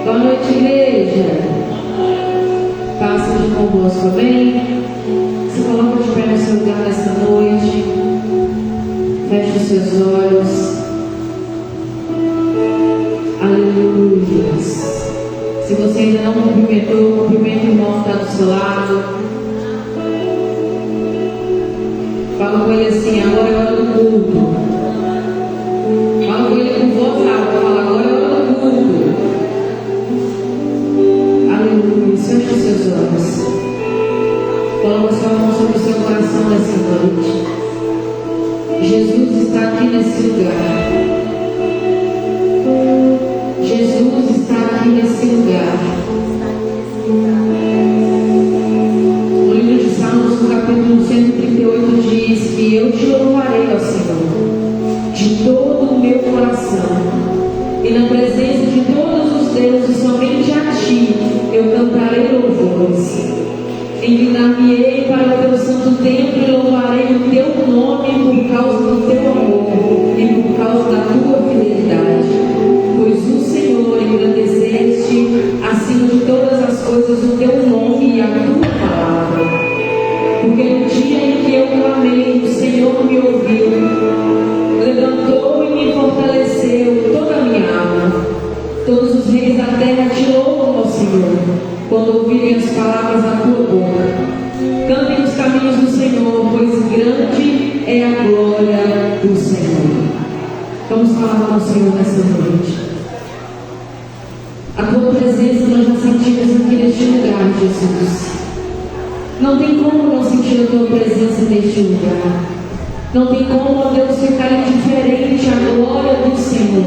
Boa noite, igreja. Paz seja convosco, amém? Se coloca de pé no seu lugar nesta noite. Feche os seus olhos. Aleluia. Se você ainda não cumprimentou, cumprimenta o irmão que está do seu lado. Fala com ele assim: agora é hora do culto. Fala com ele com voz alta. Fala: agora é hora do culto. Aleluia. Feche os seus olhos. Coloque sua mão sobre o seu coração nessa noite. Jesus está aqui nesse lugar. Jesus está aqui nesse lugar. O livro de Salmos, no capítulo 138, diz que eu te louvarei ao Senhor de todo o meu coração, e na presença de todos os deuses, somente a ti eu cantarei louvores. Inclinar-me-ei para o teu santo templo e louvarei o teu nome por causa do teu amor e por causa da tua fidelidade. Pois o Senhor engrandeceste acima de todas as coisas o teu nome e a tua palavra. Porque no dia em que eu clamei, o Senhor me ouviu, levantou e me fortaleceu toda a minha alma. Todos os reis da terra te louvam, ó Senhor, quando ouvirem as palavras da tua boca. Cantem os caminhos do Senhor, pois grande é a glória do Senhor. Vamos falar ao Senhor nessa noite. A tua presença nós já sentimos aqui neste lugar, Jesus. Não tem como não sentir a tua presença neste lugar. Não tem como, ó Deus, ficar indiferente à glória do Senhor.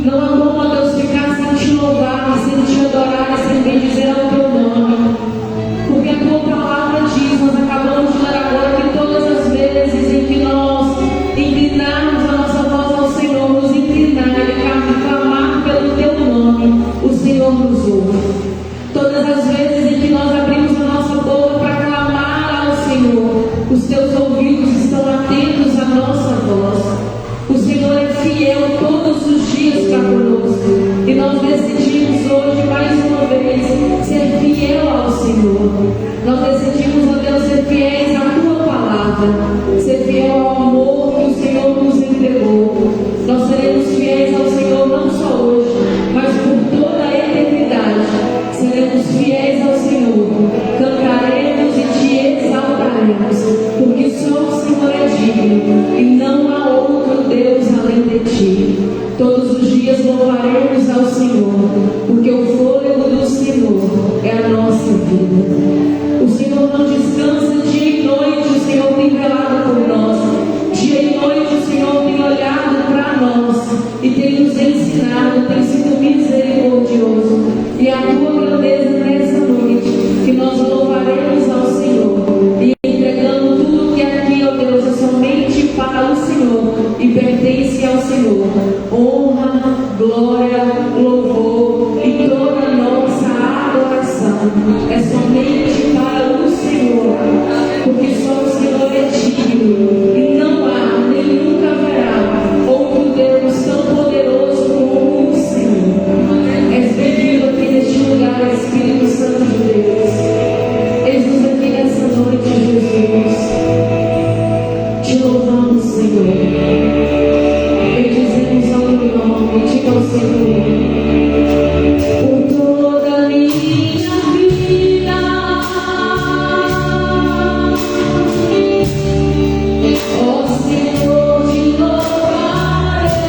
Não há como, ó Deus, ficar sem te louvar, sem te adorar, sem bendizer ao teu nome. Porque a tua palavra diz, nós acabamos de ler agora, que todas as vezes em que nós inclinarmos a nossa voz ao Senhor, nos inclinar e clamar pelo teu nome, o Senhor nos ouve. Todas as vezes em que nós abrimos a nossa boca para clamar ao Senhor, os teus ouvidos estão atentos à nossa voz. O Senhor é fiel todos os dias para conosco. E nós decidimos hoje, mais uma vez, ser fiel ao Senhor. Nós decidimos, ó Deus, ser fiéis à tua palavra, ser fiel ao amor que o Senhor nos entregou. Nós seremos fiéis ao Senhor não só hoje, mas por toda a eternidade. Seremos fiéis ao Senhor, cantaremos e te exaltaremos, porque só o Senhor é digno e não há outro Deus além de ti. Todos os dias louvaremos ao Senhor, porque o fôlego do Senhor é a nossa vida. O Senhor não descansa dia e noite, o Senhor tem velado por nós. Dia e noite o Senhor tem olhado para nós e tem nos ensinado, tem sido misericordioso. E a tua grandeza nessa noite, que nós louvaremos ao Senhor e entregando tudo que aqui, ó Deus, é somente para o Senhor e pertence ao Senhor. Honra, glória, louvor e toda a nossa adoração é somente para o Senhor, porque só o Senhor é digno e não há, nem nunca haverá outro Deus tão poderoso como o Senhor. És bem-vindo aqui neste lugar, Espírito Santo de Deus. Eis-nos aqui nessa noite, Jesus. Te louvamos, Senhor. Bendizemos ao teu nome, diga ao Senhor. Por toda a minha vida, ó Senhor, te louvarei.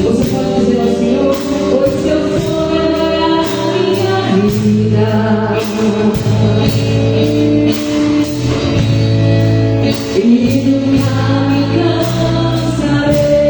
Você pode dizer ao Senhor: pois teu nome é a minha vida. E nunca me cansarei.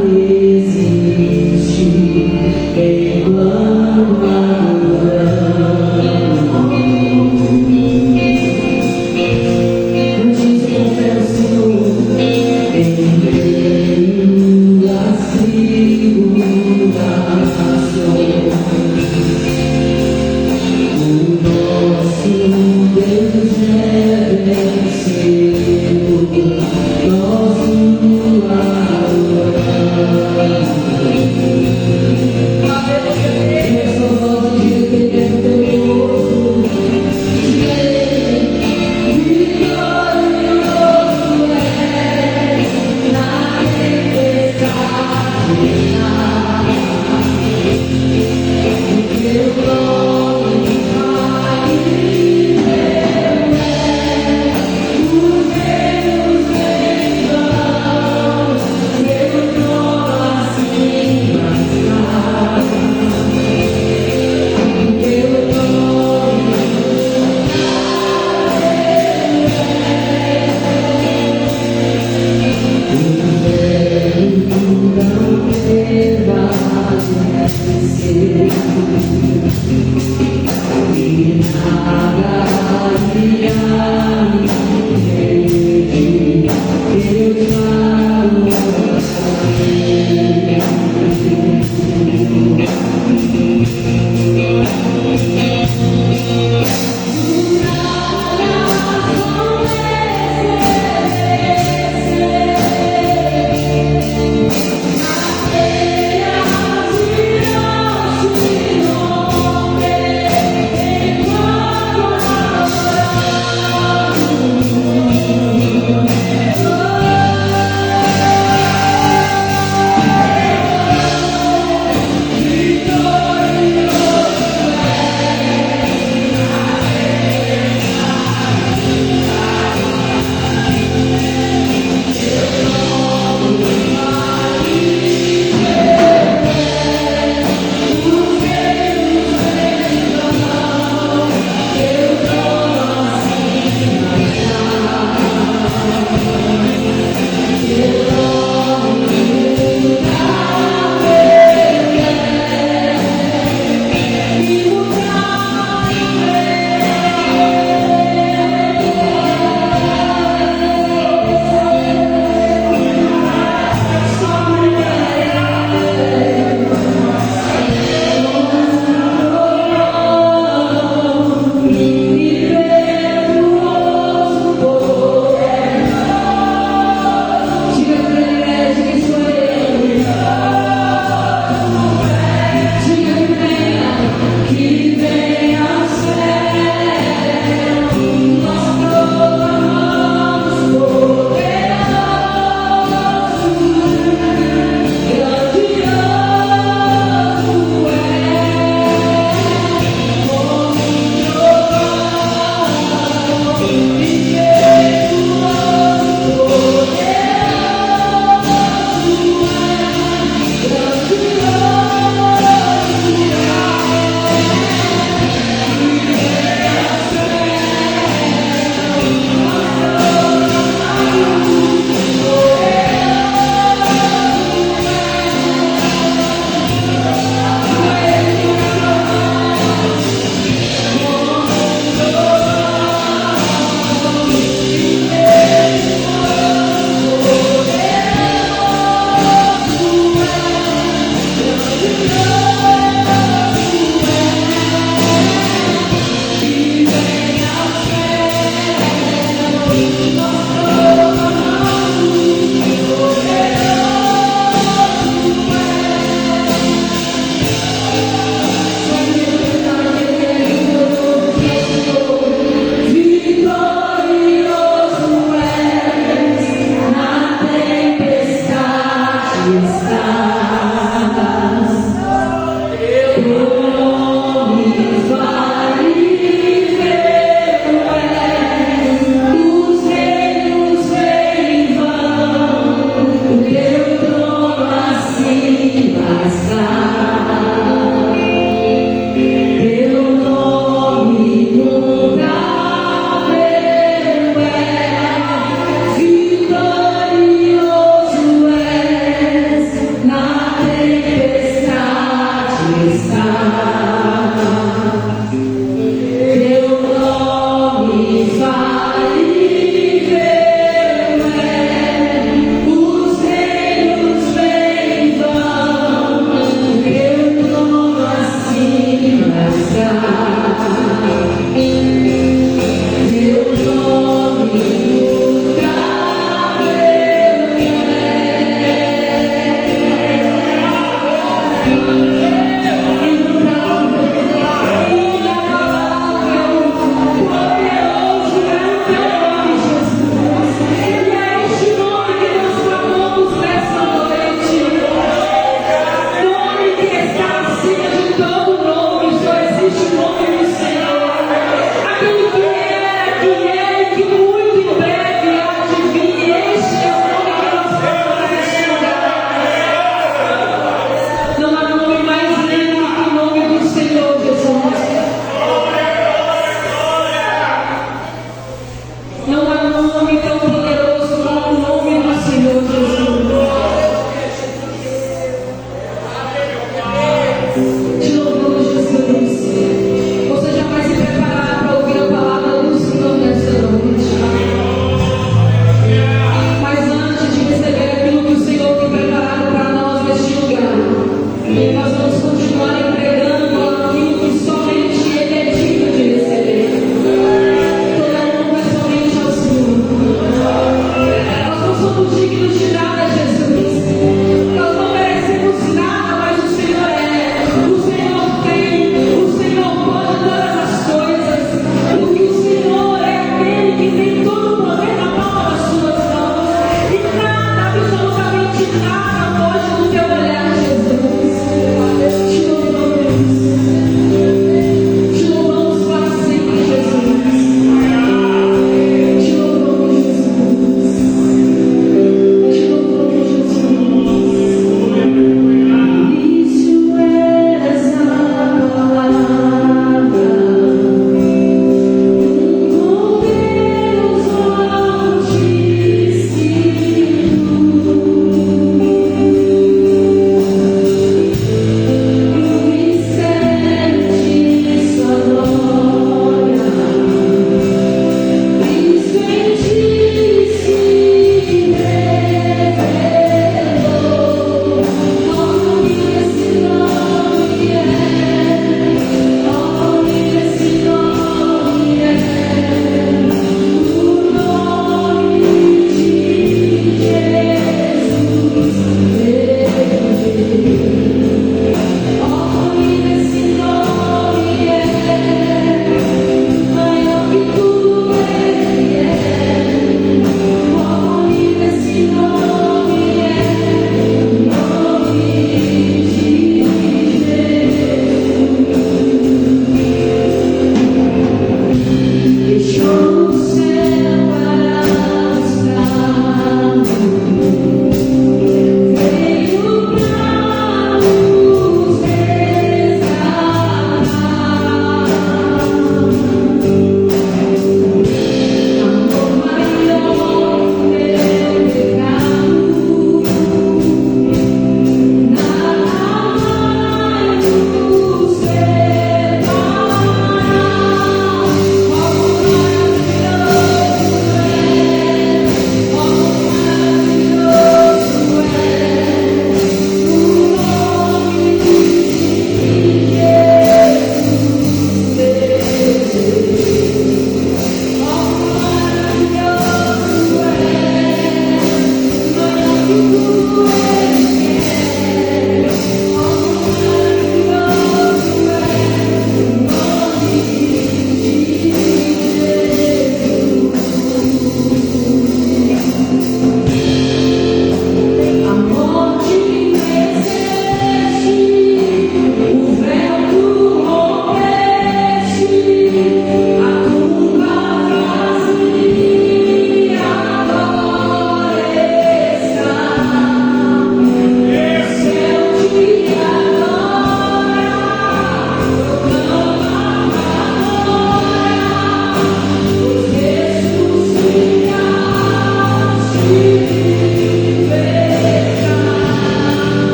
resistir enquanto adoramos. Antes confesso em meio às tribulações, o nosso Deus é vencedor, nós o adoramos.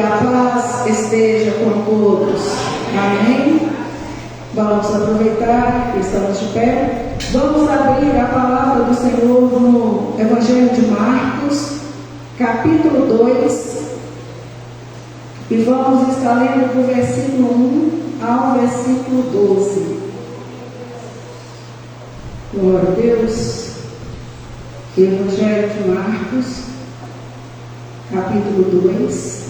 a paz esteja com todos. Amém? Vamos aproveitar que estamos de pé. Vamos abrir a palavra do Senhor no Evangelho de Marcos, capítulo 2. E vamos estar lendo do versículo 1 ao versículo 12. Glória a Deus. Evangelho de Marcos, capítulo 2,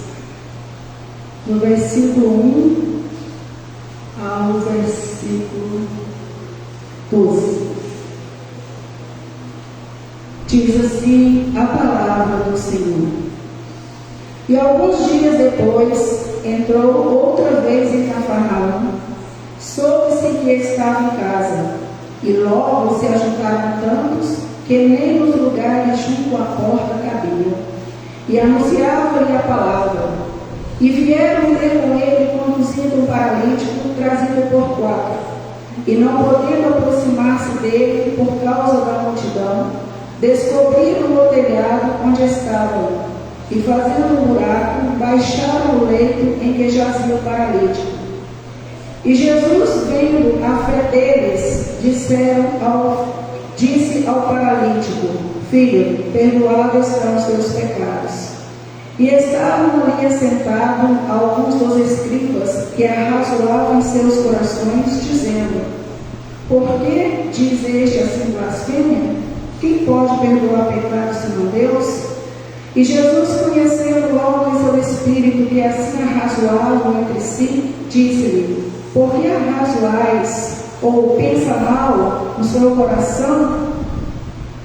do versículo 1 ao versículo 12. Diz assim a palavra do Senhor. E alguns dias depois, entrou outra vez em Cafarnaum, soube-se que estava em casa, e logo se ajuntaram tantos, que nem nos lugares junto à porta cabiam, e anunciavam-lhe a palavra. E vieram ter com ele, conduzindo um paralítico, trazido por 4. E não podendo aproximar-se dele por causa da multidão, descobriram o telhado onde estavam, e fazendo um buraco, baixaram o leito em que jazia o paralítico. E Jesus, vendo a fé deles, disse ao paralítico: Filho, perdoados estão os teus pecados. E estavam ali assentados alguns dos escribas que arrazoavam em seus corações, dizendo: Por que diz este assim blasfêmia? Quem pode perdoar pecados senão Deus? E Jesus, conhecendo logo em seu espírito que assim arrazoavam entre si, disse-lhe: Por que arrazoais, ou pensa mal no seu coração?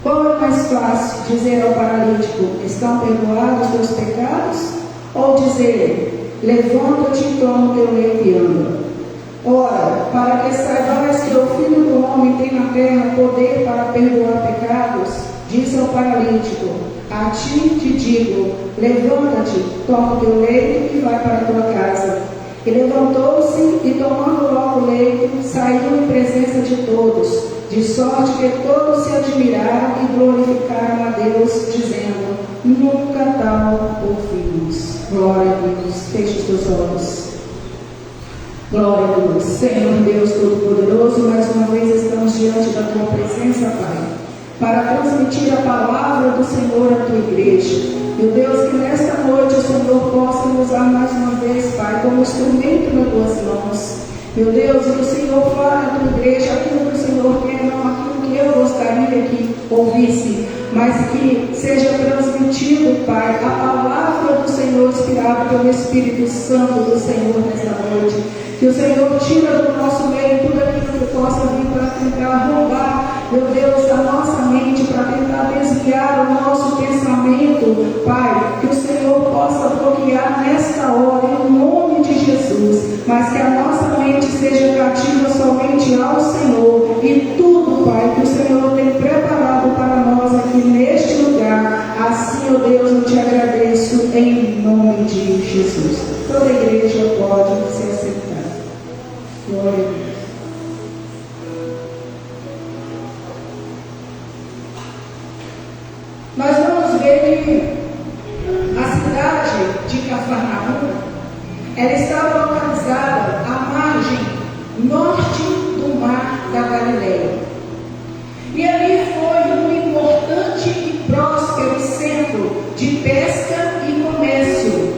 Qual é mais fácil, dizer ao paralítico: Estão perdoados os teus pecados? Ou dizer: Levanta-te e toma o teu leito e anda? Ora, para que saibais que o Filho do Homem tem na terra poder para perdoar pecados, disse ao paralítico: A ti te digo, levanta-te, toma o teu leito e vai para a tua casa. E levantou-se e, tomando logo o leito, saiu em presença de todos, de sorte que todos se admiraram e glorificaram a Deus, dizendo: Nunca tal ouvimos. Glória a Deus. Feche os teus olhos. Glória a Deus. Senhor Deus Todo-Poderoso, mais uma vez estamos diante da tua presença, Pai, para transmitir a palavra do Senhor à tua igreja. Meu Deus, que nesta noite o Senhor possa nos usar mais uma vez, Pai, como instrumento nas tuas mãos. Meu Deus, que o Senhor fale à tua igreja aquilo que o Senhor quer, não aquilo que eu gostaria que ouvisse, mas que seja transmitido, Pai, a palavra do Senhor inspirada pelo Espírito Santo do Senhor nesta noite. Que o Senhor tira do nosso meio tudo aquilo que possa vir para tentar roubar, meu Deus, a nossa mente, para tentar desviar o nosso pensamento, Pai. Que o Senhor possa bloquear nesta hora, em nome de Jesus, mas que a nossa mente seja cativa somente ao Senhor, e tudo, Pai, que o Senhor tem preparado para nós aqui neste lugar. Assim, ó Deus, eu te agradeço em nome de Jesus. Toda a igreja pode se aceitar. Glória a Deus. Nós vamos ver que a cidade de Cafarnaum, ela estava localizada à margem norte do mar da Galileia. E ali foi um importante e próspero centro de pesca e comércio.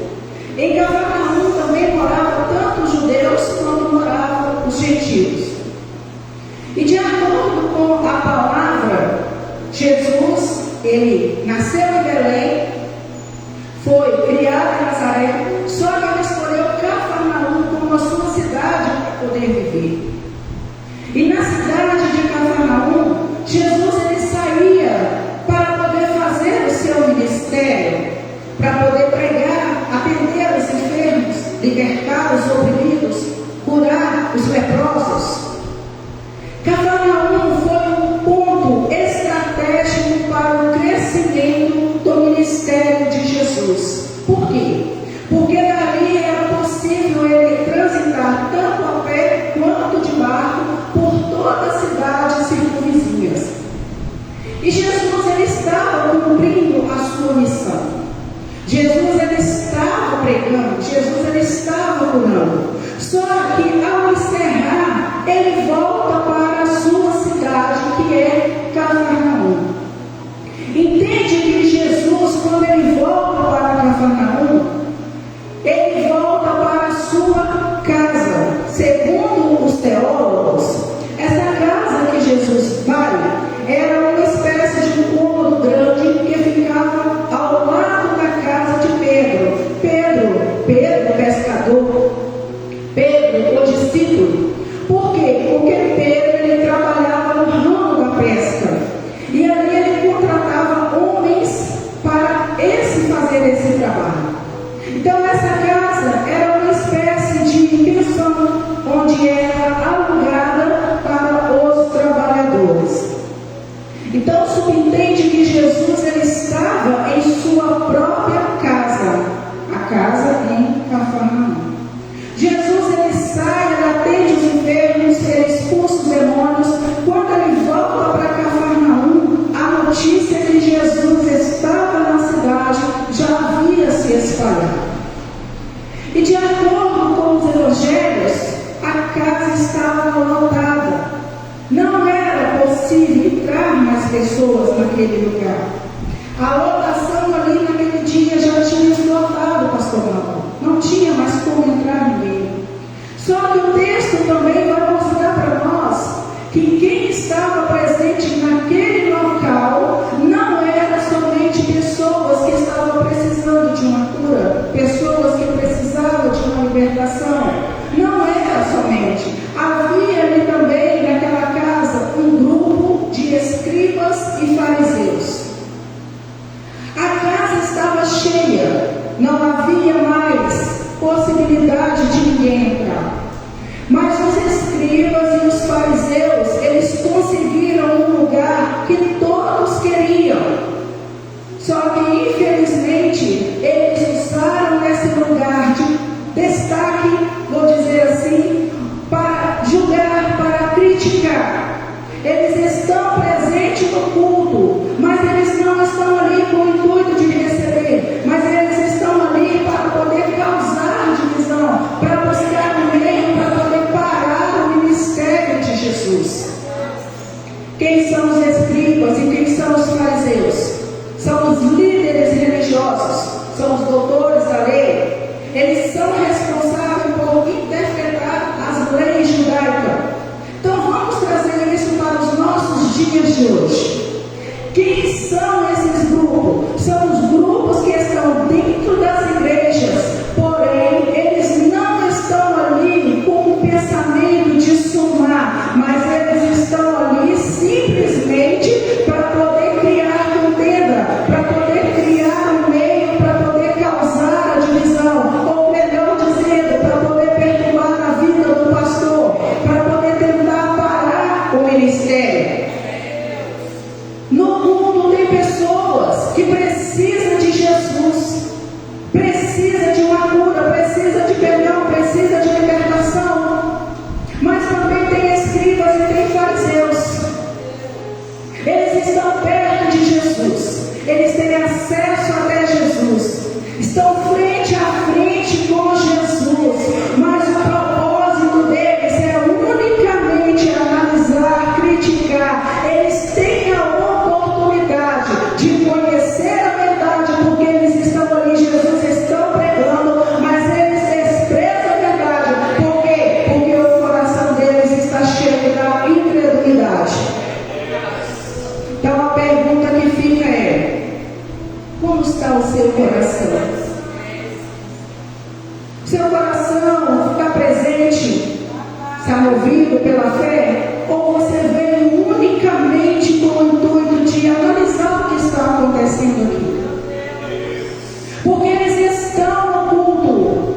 Em Cafarnaum também moravam tanto os judeus quanto moravam os gentios. E de acordo com a palavra, Jesus, ele nasceu em Belém, foi criado em Nazaré, só que ele escolheu Cafarnaum como a sua cidade para poder viver. E na cidade de Cafarnaum, Jesus ele saía para poder fazer o seu ministério, para poder pregar, atender os enfermos, libertar os oprimidos, curar os leprosos. Cafarnaum foi um ponto estratégico para o crescimento do ministério de Jesus. Por quê? Porque dali Jesus ele estava curando. Só que ao encerrar, ele volta para a sua cidade, que é Cafarnaum. Entende que Jesus, quando ele volta para Cafarnaum, ele volta para a sua casa. Segundo os teólogos, essa casa que Jesus vai era uma espécie de um cômodo grande que ficava ao lado da casa de Pedro. Pedro, pescador, Pedro, o discípulo. Por quê? Porque Pedro ele trabalhava no ramo da pesca. E ali ele contratava homens para fazer esse trabalho. Então essa casa era uma espécie de pensão, onde era alugada para os trabalhadores. Então subentende que Jesus ele estava em sua própria casa, a casa em Cafarnaum. Jesus ele sai, ele atende os enfermos, ele expulsa os demônios. Quando ele volta para Cafarnaum, a notícia que Jesus estava na cidade já havia se espalhado. E de acordo com os evangelhos, a casa estava lotada. Não era possível entrar mais pessoas naquele lugar. A lotação ali naquele dia já tinha esgotado, pastor Mauro. Não tinha mais como entrar ninguém. Só que o texto também vai mostrar para nós que quem estava presente naquele local não era somente pessoas que estavam precisando de uma cura, pessoas que precisavam de uma libertação. Não era somente. Havia ali também naquela casa um grupo de escribas e fariseus. A casa estava cheia, não havia mais possibilidade de ninguém entrar. Mas os escribas e os fariseus, eles conseguiram um lugar que todos queriam. Só que infelizmente eles usaram esse lugar de destaque, vou dizer assim, para julgar, para criticar. Eles estão presentes no culto, mas eles não estão ali com o intuito de receber, mas eles estão ali para poder causar divisão, para buscar um meio para poder parar o ministério de Jesus. Quem são os escribas e quem são os fariseus? São os líderes religiosos, são os doutores da lei. Eles são responsáveis por interpretar as leis judaicas. Então vamos trazer isso para os nossos dias de hoje. Quem são esses grupos? São os grupos que estão dentro das igrejas, porém eles não estão ali com o pensamento de somar, mas eles estão ali simplesmente para poder criar contenda, para poder criar um meio, para poder causar a divisão, ou melhor dizendo, para poder perturbar a vida do pastor, para poder tentar parar o ministério. No mundo tem pessoas que precisam de Jesus, precisa de uma cura, precisa de perdão, precisa de libertação, mas também tem escribas e tem fariseus. Eles estão perto de Jesus, eles têm acesso até Jesus, estão frente a frente com Jesus, mas o propósito deles é unicamente analisar, criticar. Eles têm a oportunidade de conhecer a verdade, porque eles estão ali, Jesus estão pregando, mas eles desprezam a verdade. Por quê? Porque o coração deles está cheio da incredulidade. Então a pergunta que fica é: como está o seu coração? Seu coração está presente, está movido pela fé? Ou você veio unicamente com o intuito de analisar o que está acontecendo aqui? Porque eles estão no culto,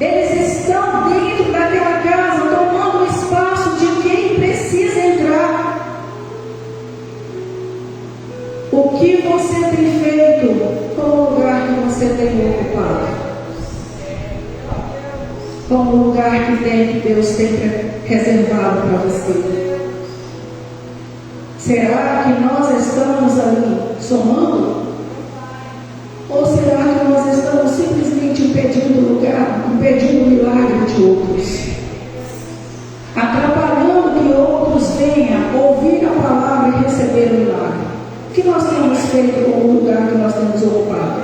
eles estão dentro daquela casa, tomando o espaço de quem precisa entrar. O que você tem feito com o lugar que você tem ocupado? Com o lugar que Deus tem reservado para você? Será que nós estamos ali somando? Ou será que nós estamos simplesmente impedindo outros, atrapalhando que outros venham ouvir a palavra e receber o milagre. O que nós temos feito com o lugar que nós temos ocupado?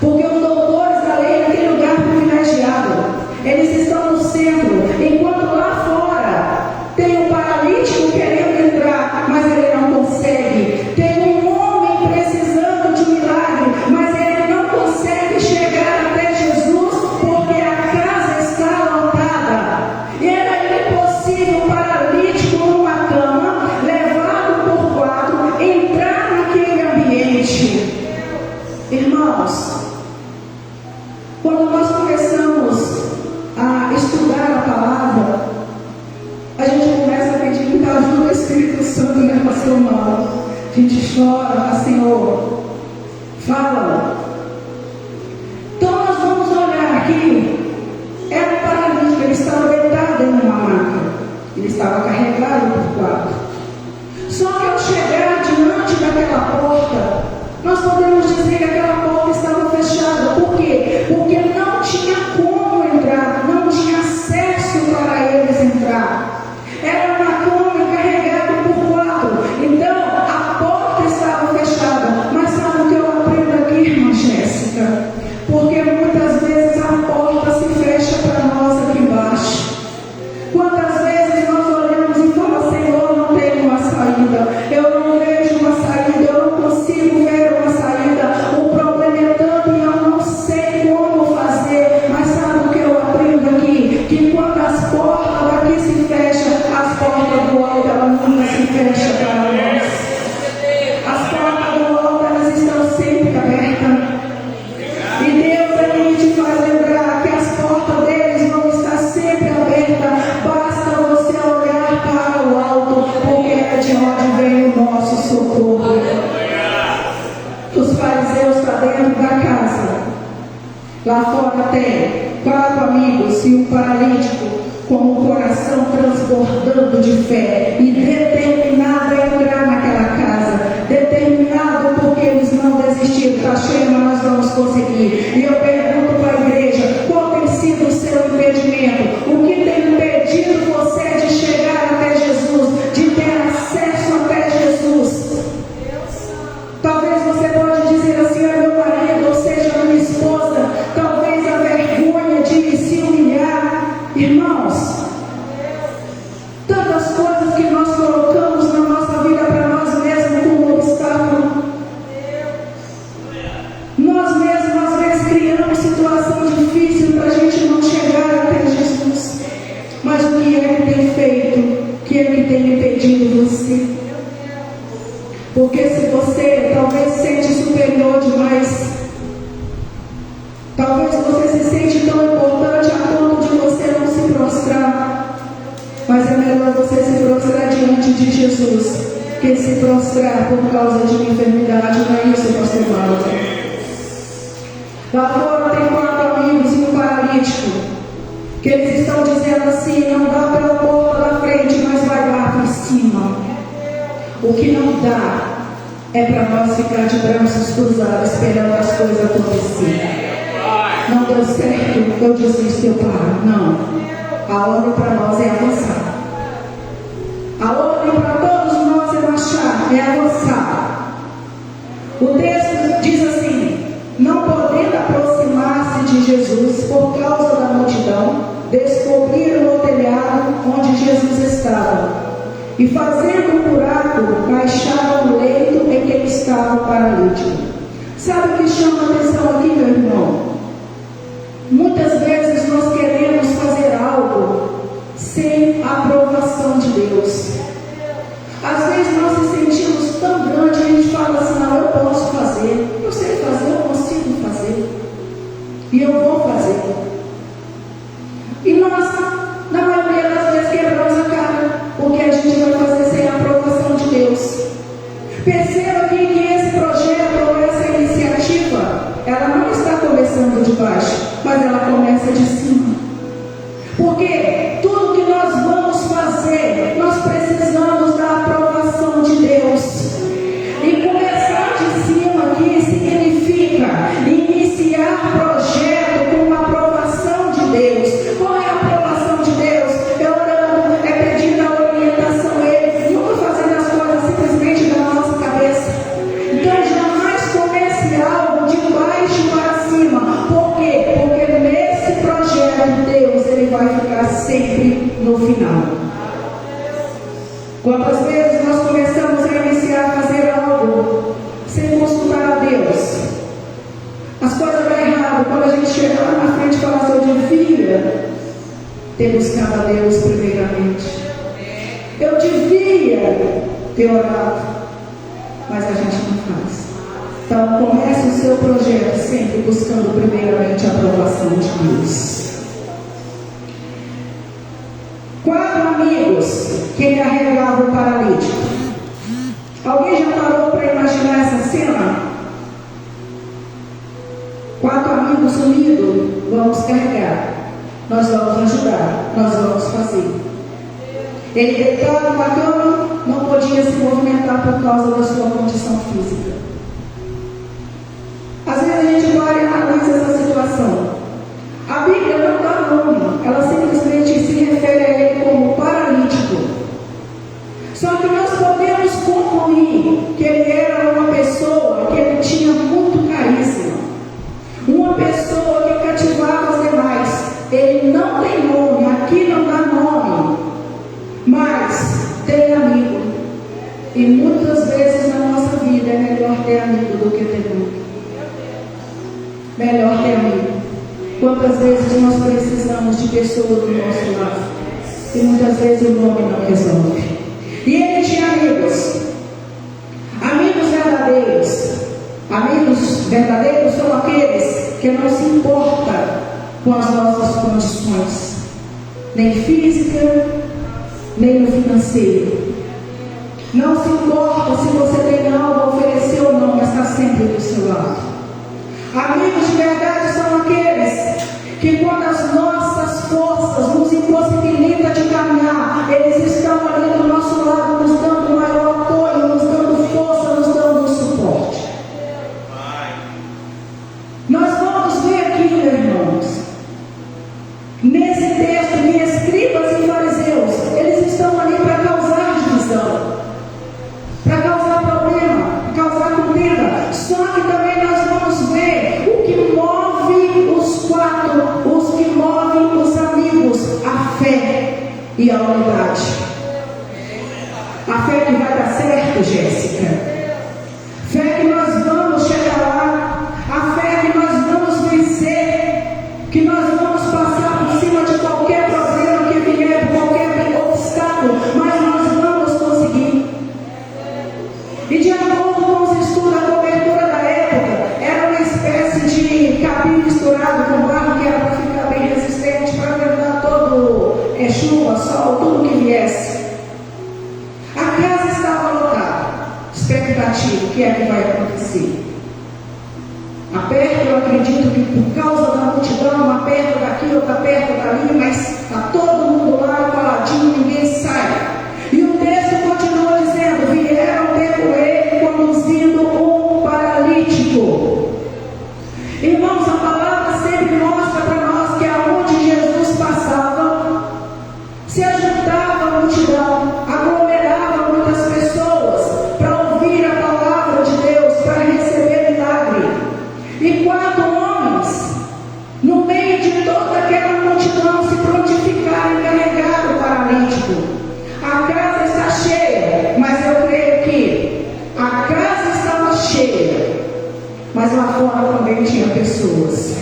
Porque os doutores da lei naquele lugar privilegiado, eles estão no centro, enquanto lá fora tem um paralítico querendo entrar, mas ele não consegue. Tem um homem precisando de um milagre, mas ele não consegue chegar até Jesus, porque a casa está lotada. E era impossível um paralítico numa cama, levado por quatro, entrar naquele ambiente. Irmãos, quando nós começamos a estudar a palavra, a gente começa a pedir muita ajuda do Espírito Santo na nossa mão. A gente chora, Senhor, fala. Então nós vamos olhar aqui. Era um paralítico, ele estava deitado em uma maca. Ele estava carregado por quatro. Só que ao chegar diante daquela porta, nós podemos dizer que aquela porta estava fechada. Por quê? Porque não tinha como entrar, não tinha acesso para eles entrar. Era uma cama carregada por quatro. Então a porta estava fechada. Mas sabe o que eu aprendo aqui, irmã Jéssica? Porque muitas vezes a porta se fecha para nós aqui embaixo. Quantas vezes nós olhamos e falamos: Senhor, não tem uma saída, eu não vejo uma saída, eu não consigo ver uma saída, o problema é tanto e eu não sei como fazer. Mas sabe o que eu aprendo aqui? Que quando as portas daqui se fecham, as portas do alto elas nunca se fecham para nós. As portas do alto elas estão sempre abertas. E Deus aqui te faz lembrar que as portas deles vão estar sempre abertas. Basta você olhar para o alto, porque é de onde vem o nosso socorro. Os fariseus estão dentro da casa. Lá fora tem 4 amigos e um paralítico com o coração transbordando de fé e determinado a entrar naquela casa. Determinado porque eles não desistiram. Está cheio, mas nós vamos conseguir. E eu pergunto para a igreja: qual tem sido o seu impedimento? O que tem impedido você de chegar até Jesus, de ter acesso até Jesus? Talvez você pode dizer assim: é meu marido, ou seja, a minha esposa. Talvez a vergonha de se humilhar. Irmãos, tantas coisas que nós colocamos na nossa vida para nós mesmos como obstáculo. Nós mesmos às vezes criamos situação difícil para a gente não chegar até Jesus. Mas o que é que tem feito? O que é que tem impedido você? Porque se você talvez se sente superior demais, talvez você se sente tão importante a ponto de você não se prostrar. Mas é melhor você se prostrar diante de Jesus que se prostrar por causa de uma enfermidade. Não é isso, pastor Paulo? Lá fora tem 4 amigos e um paralítico, que eles estão dizendo assim: não dá pela porta da frente, mas vai lá por cima. O que não dá é para nós ficar de braços cruzados esperando as coisas acontecerem. Não deu certo, eu desisto, eu paro. Não. A ordem para nós é avançar. A ordem para todos nós é marchar, é avançar. O texto diz assim: não podendo aproximar-se de Jesus por causa da multidão, descobriram o telhado onde Jesus estava. E fazendo um buraco, baixaram o leito em que ele estava paralítico. Sabe o que chama a atenção aqui, meu irmão? Muitas vezes nós queremos fazer algo sem a aprovação de Deus. Às vezes nós se sentimos tão grandes que a gente fala assim: não, eu posso fazer, eu sei fazer, eu consigo fazer, e eu vou fazer. E nós, na maioria das vezes, quebramos a cara, porque a gente vai fazer sem a aprovação de Deus. Perceba aqui que esse projeto ou essa iniciativa, ela não está começando de baixo, mas ela começa de cima. Porque tudo que nós vamos fazer, nós precisamos da aprovação de Deus. E começar de cima aqui significa iniciar projeto com a aprovação de Deus. ter buscado a Deus primeiramente. Eu devia ter orado, mas a gente não faz. Então comece o seu projeto sempre buscando primeiramente a aprovação de Deus. 4 amigos que carregavam o paralítico. Alguém já parou para imaginar essa cena? 4 amigos unidos, vamos carregar, nós vamos ajudar, nós vamos fazer. Ele deitado na cama, não podia se movimentar por causa da sua condição física. Às vezes a gente para e analisa essa situação. A Bíblia não dá nome, ela simplesmente se refere a ele como paralítico. Só que nós podemos concluir que ele era uma pessoa que ele tinha muito carisma, uma pessoa que cativava os demais. Ele não tem nome, aqui não dá nome, mas tem amigo. E muitas vezes na nossa vida é melhor ter amigo do que ter nome. Melhor ter amigo. Quantas vezes nós precisamos de pessoas do nosso lado e muitas vezes o nome não resolve. E ele tinha amigos, amigos verdadeiros. Amigos verdadeiros são aqueles que não se importam com as nossas condições, nem física, nem no financeiro. Não se importa se você tem algo a oferecer ou não, mas está sempre do seu lado. Amigos de verdade são aqueles que, quando as nossas forças nos impossibilitam de caminhar, eles estão ali do nosso lado, nos dando maior apoio, nos dando força, nos dando suporte. Nós vamos ver aqui, meus irmãos, nesse texto, que escribas e fariseus, eles estão ali para causar divisão, para causar problema, para causar contenda. Só que também nós vamos ver o que move os 4, os que movem os amigos, a fé e a unidade. A fé que vai dar certo, Jéssica. Fé que nós vamos chegar lá. A fé que nós vamos vencer. Que nós vamos passar por cima de qualquer problema que vier, qualquer obstáculo, mas nós vamos conseguir. E de acordo com os estudos, a cobertura da época era uma espécie de capim misturado com barro, que era para ficar bem resistente, para aguentar todo chuva, sol, tudo que viesse. A casa estava lotada. Expectativa, o que é que vai acontecer? Aperto, eu acredito que por causa da multidão, aperto daqui, outra perto dali, mas está todo mundo lá coladinho, ninguém sai. E o texto continua dizendo: vieram ter com ele conduzindo um paralítico. Irmãos, a palavra sempre mostra para nós que aonde Jesus passava, se ajuntava a multidão, aglomerava muitas pessoas para ouvir a palavra de Deus, para receber milagre. E 4 homens, no meio de toda aquela multidão, se prontificaram em carregar o paralítico. A casa está cheia, mas eu creio que a casa estava cheia, mas lá fora também tinha pessoas.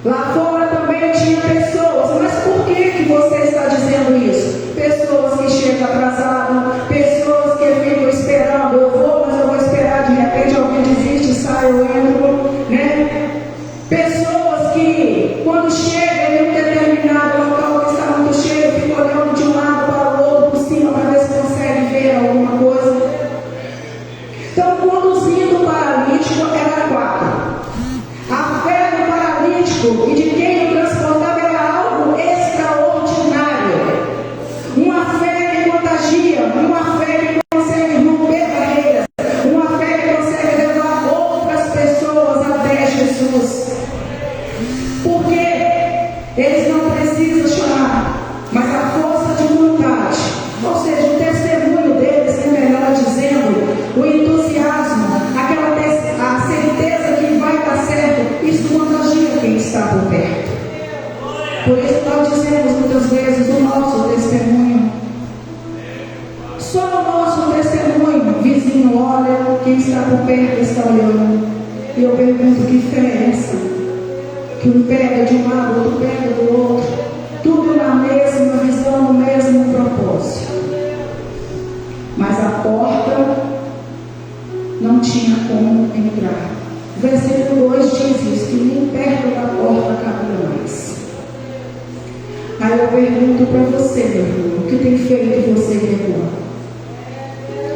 Lá fora também tinha pessoas. Mas por que você está dizendo isso? Pessoas que chegam atrasadas, pessoas que ficam esperando. Eu vou, mas eu vou esperar, de repente alguém desiste, sai, eu entro, né? Pessoas que, quando chegam em um determinado local que está muito cheio, ficam olhando de um lado para o outro, por cima, para ver se consegue ver alguma coisa. Então, conduzindo o paralítico era 4. A fé do paralítico e de quem o transportava era algo extraordinário. Uma fé que contagia, uma fé que consegue romper barreiras, uma fé que consegue levar outras pessoas até Jesus. Porque eles não precisam chorar, mas a força de vontade, ou seja, o testemunho deles, é melhor dizendo, o entusiasmo, a certeza que vai dar certo, isso contagia quem está por perto. Por isso nós dizemos muitas vezes o nosso testemunho. Só o nosso testemunho, vizinho olha, quem está por perto está olhando. E eu pergunto: que fé é essa? que um pega de um lado, outro pega do outro, tudo na mesma visão, no mesmo propósito. Mas a porta não tinha como entrar. O versículo 2 diz isso, que nem perto da porta cabia mais. Aí eu pergunto para você, meu irmão, o que tem feito você recuar?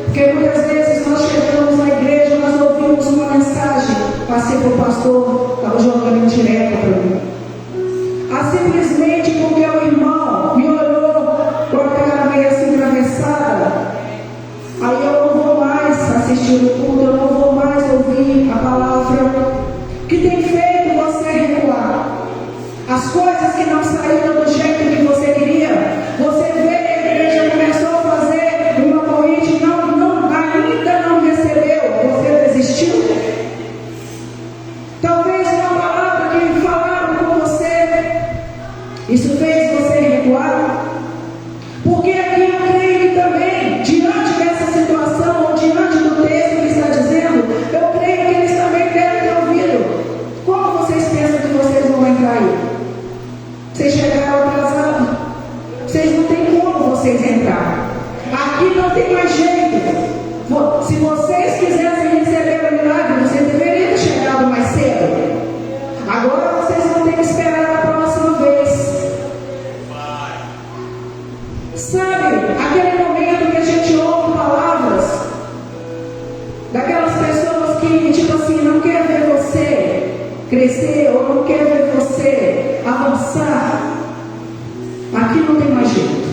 Porque muitas vezes nós chegamos na igreja, nós ouvimos uma mensagem, passei para o pastor, estava jogando indireta para mim. Simplesmente porque o irmão me olhou com a cara meio assim atravessada, aí eu não vou mais assistir o culto, eu não vou mais ouvir a palavra. Que tem feito você recuar? As coisas que não saíram do jeito que você queria, você vê que a igreja começou a fazer uma corrente, ainda não recebeu, você desistiu? Talvez uma palavra que falaram com você, isso fez você recuar? Porque aqui eu creio também, diante dessa situação, ou diante do texto que está dizendo, eu creio que eles também devem ter ouvido. Como vocês pensam que vocês vão entrar aí? Vocês chegaram atrasados. Vocês não têm como vocês entrar. Aqui não tem mais jeito. Se vocês quisessem receber o milagre, vocês deveriam ter chegado mais cedo. Agora vocês vão ter que esperar a próxima vez. Sabe, aquele momento que a gente ouve palavras daquelas pessoas que, tipo assim, não quer ver você crescer ou não quer ver você avançar. Aqui não tem mais jeito.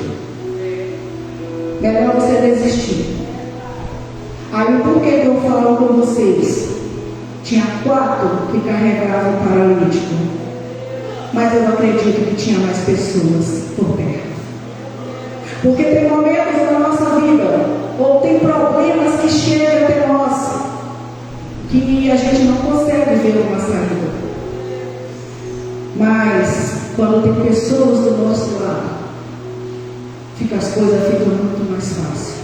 Melhor você desistir. Aí por que eu falo com vocês? Tinha 4 que carregavam o paralítico, mas eu acredito que tinha mais pessoas por perto. Porque tem momentos na nossa vida, ou tem problemas que chegam até nós, que a gente não consegue ver uma saída. Mas quando tem pessoas do nosso lado, as coisas ficam muito mais fáceis.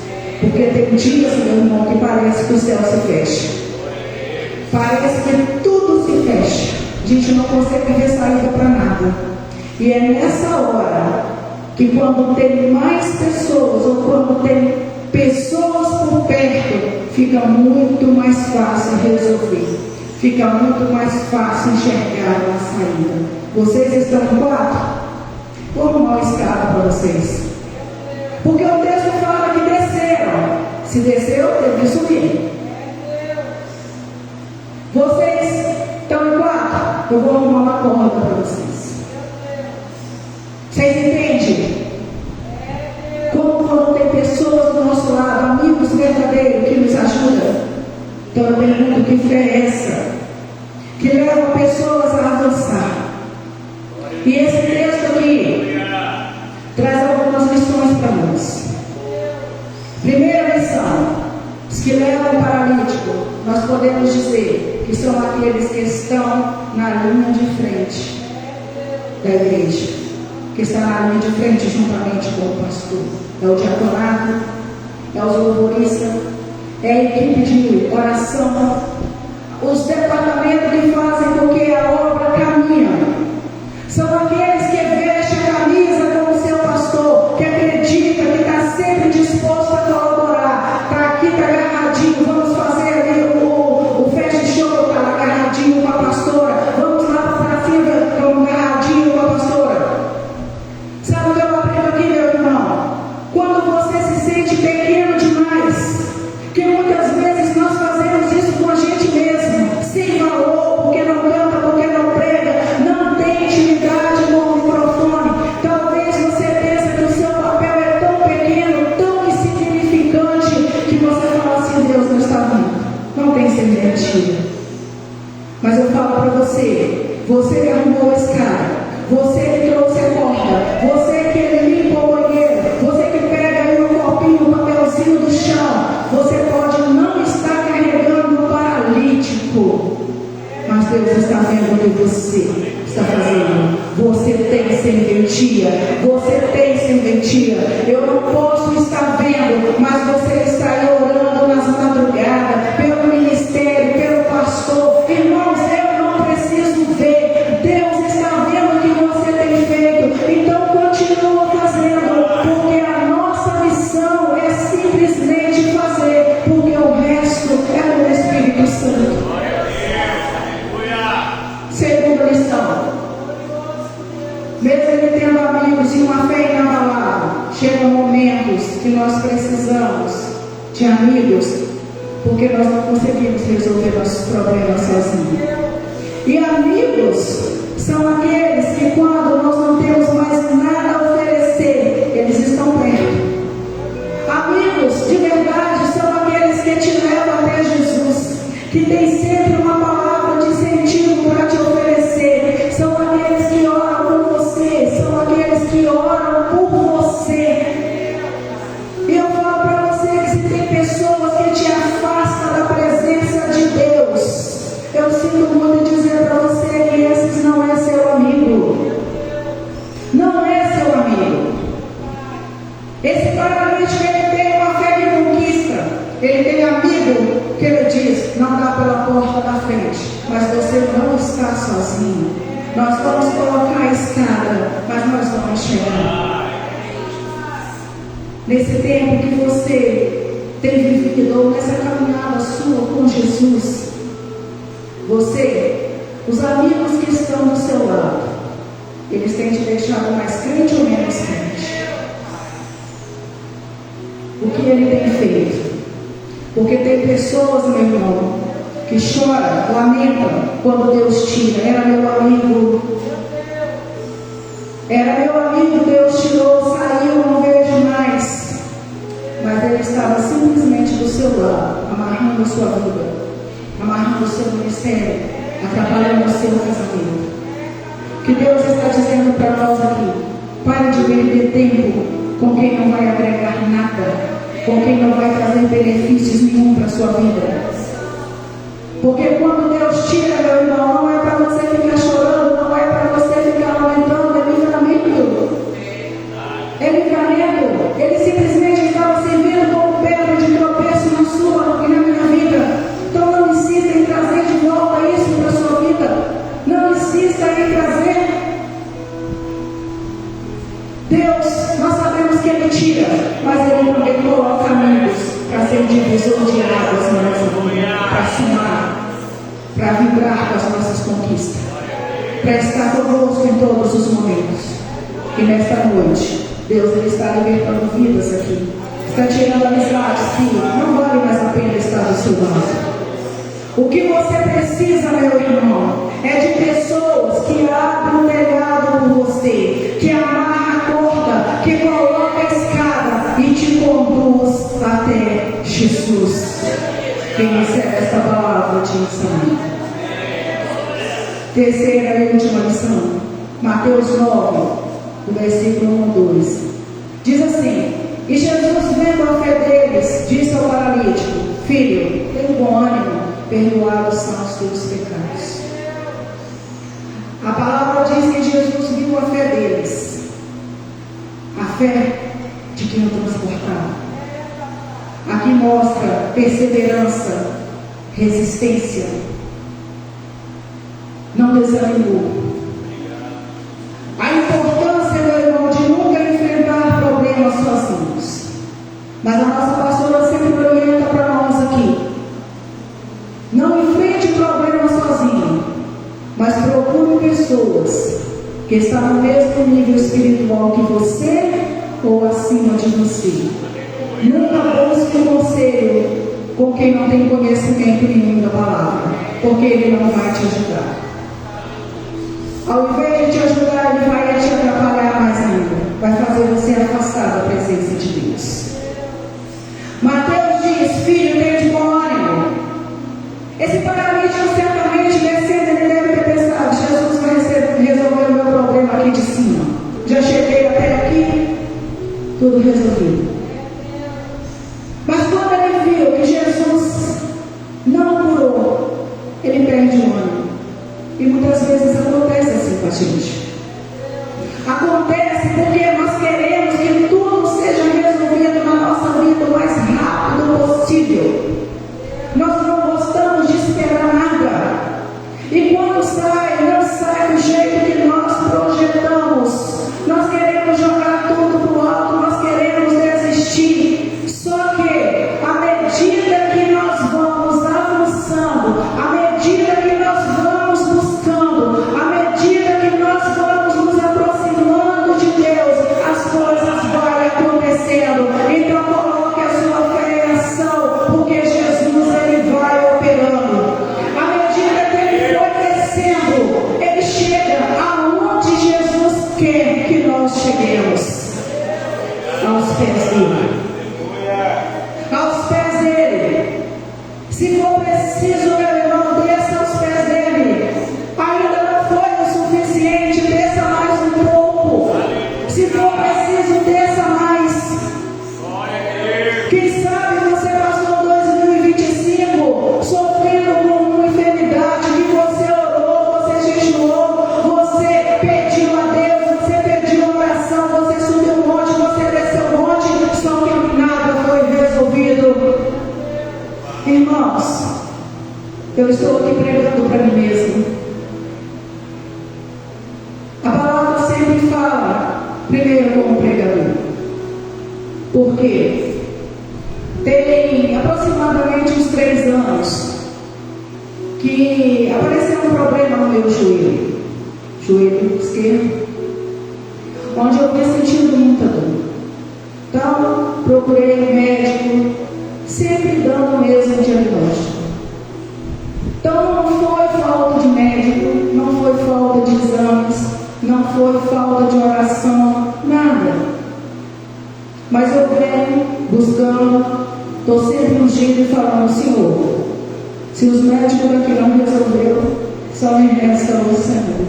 Porque tem dias, meu irmão, que parece que o céu se fecha. Parece que tudo se fecha. A gente não consegue ver saída para nada. E é nessa hora que quando tem mais pessoas, ou quando tem pessoas por perto, fica muito mais fácil resolver. Fica muito mais fácil enxergar uma saída. Vocês estão em 4? Vou arrumar uma escada para vocês. Porque o texto fala que desceram. Se desceu, teve que subir. Vocês estão em 4? Eu vou arrumar uma corda para vocês. Vocês entendem? Como quando tem pessoas do nosso lado, amigos verdadeiros que nos ajudam. Então eu pergunto, que fé é essa? Que leva pessoas a avançar. E esse texto aqui traz algumas lições para nós. Primeira lição: os que levam o paralítico, nós podemos dizer que são aqueles que estão na linha de frente da igreja, que está na linha de frente juntamente com o pastor. É o diaconato, é os louvoristas, é a equipe de oração, os departamentos que fazem com que a obra caminhe. São aqueles que vestem a camisa como seu pastor, que acredita, que está sempre disposto a colaborar. Está aqui, está agarradinho, vamos fazer ali o fast show, está agarradinho com a pastora. Vamos lá para a cima, estamos agarradinho com a pastora. Sabe o que eu aprendo aqui, meu irmão? Quando você se sente pequeno demais, que muitas vezes nós fazemos isso com a gente mesmo, sem valor, porque não canta, porque não prega, não tem intimidade no microfone. Talvez você pense que o seu papel é tão pequeno, tão insignificante, que você fala assim: Deus não está vindo. Não tem serventia. Mas eu falo para você, você que arrumou a escada, você que trouxe a corda, você que limpa o banheiro, você que pega aí um copinho, um papelzinho do chão, você pode não estar carregando um paralítico, mas Deus está vendo o que você está fazendo. Você tem serventia, você tem serventia. Eu não posso estar vendo, mas você está aí orando nas madrugadas, pelo ministério, pelo pastor. Irmãos, eu não preciso ver. Deus mesmo ele tendo amigos e uma fé inabalável, chegam momentos que nós precisamos de amigos, porque nós não conseguimos resolver nossos problemas sozinhos. E amigos são aqueles que, quando nós não temos mais nada a oferecer, eles estão perto. Amigos de verdade são aqueles que te levam até Jesus, que tem sempre uma palavra de incentivo para te oferecer. São aqueles que oram por você, são aqueles que oram por você. E eu falo para você que se tem pessoas que te afastam da presença de Deus, eu sinto muito dizer para você que esses não é seu amigo. Não é seu amigo. Esse paralítico, ele tem uma fé de conquista. Ele tem amigo que ele diz: não dá pela porta da frente, mas você não está sozinho. Nós vamos colocar a escada, mas nós vamos chegar. Nesse tempo que você tem vivido, ou nessa caminhada sua com Jesus, os amigos que estão do seu lado, eles têm te deixado mais crente ou menos crente? O que ele tem feito? Porque tem pessoas, meu irmão, que choram, lamentam quando Deus tira. Era meu amigo, Deus tirou, saiu, não vejo mais. Mas ele estava simplesmente do seu lado, amarrando a sua vida, amarrando o seu ministério, atrapalhando o seu casamento. O que Deus está dizendo para nós aqui: pare de perder tempo com quem não vai agregar nada, com quem não vai trazer benefícios nenhum para a sua vida. Porque quando Deus tira, meu irmão, não é para você ficar chorando, não é para você ficar lamentando, é livramento. É livramento. Ele simplesmente estava servindo como pedra de tropeço na sua e na minha vida. Então não insista em trazer de volta isso para a sua vida. Não insista em trazer. Deus, nós sabemos que Ele tira, mas Ele também coloca amigos para ser divisor de águas na nossa vida, para somar, para vibrar com as nossas conquistas, para estar conosco em todos os momentos. E nesta noite, Deus ele está libertando vidas aqui, está tirando amizades que não vale mais a pena estar do seu lado. O que você precisa, meu irmão, é de pessoas que abrem o telhado por você, que amarram a corda, que colocam a escada e te conduz até Jesus. Quem recebe esta palavra de ensinamento. Terceira e última lição, Mateus 9, do versículo 1 ao 2. Diz assim: e Jesus, vendo a fé deles, disse ao paralítico: filho, tenha bom ânimo, perdoados são os teus pecados. A palavra diz que Jesus viu a fé deles, a fé de quem o transportava. Aqui mostra perseverança, resistência, não desanimou. A importância, meu irmão, de nunca enfrentar problemas sozinhos. Mas a nossa pastora sempre orienta para nós aqui: não enfrente problemas sozinho, mas procure pessoas que estão no mesmo nível espiritual que você ou acima de você. Nunca busque um conselho com quem não tem conhecimento nenhum da palavra, porque ele não vai te ajudar. Ao invés de te ajudar, ele vai te atrapalhar mais ainda, vai fazer você afastar da presença de Deus. Mateus diz: filho, tenha de bom ânimo. Esse paralítico certamente descendo, ele deve ter pensado: Jesus vai resolver o meu problema aqui de cima. Já cheguei até aqui, tudo resolvido. Mas quando ele viu que Jesus não curou, ele perde o ânimo. E muitas vezes acontece assim com a gente. Acontece porque nós queremos que tudo seja resolvido na nossa vida o mais rápido possível. Nós não gostamos de esperar nada. E quando sai, não sai do jeito que nós projetamos. Nós queremos jogar tudo para o alto, nós queremos desistir. Só que, à medida que nós vamos avançando, à medida que nós vamos buscando, à medida que nós vamos nos aproximando pés dele. Aos pés dele. Se for preciso, meu irmão, desça aos pés dele. Ainda não foi o suficiente, desça mais um pouco. Se for preciso, desça mais. Quem sabe você passou 2025 sofrendo com uma enfermidade que você orou, você jejuou, você pediu a Deus, você pediu uma oração, você subiu um monte, você desceu um monte, só que nada foi resolvido. Irmãos, eu estou aqui pregando para mim mesmo. A palavra sempre fala, primeiro como pregador. Por quê? Tem aproximadamente uns 3 anos que apareceu um problema no meu joelho esquerdo, onde eu vinha sentindo muita dor. Então, procurei um médico, sempre dando o mesmo diagnóstico. Então, não foi falta de médico, não foi falta de exames, não foi falta de oração, nada. Mas eu venho buscando, estou sempre ungindo e falando: Senhor, se os médicos daqui não resolveram, só me resta o Senhor.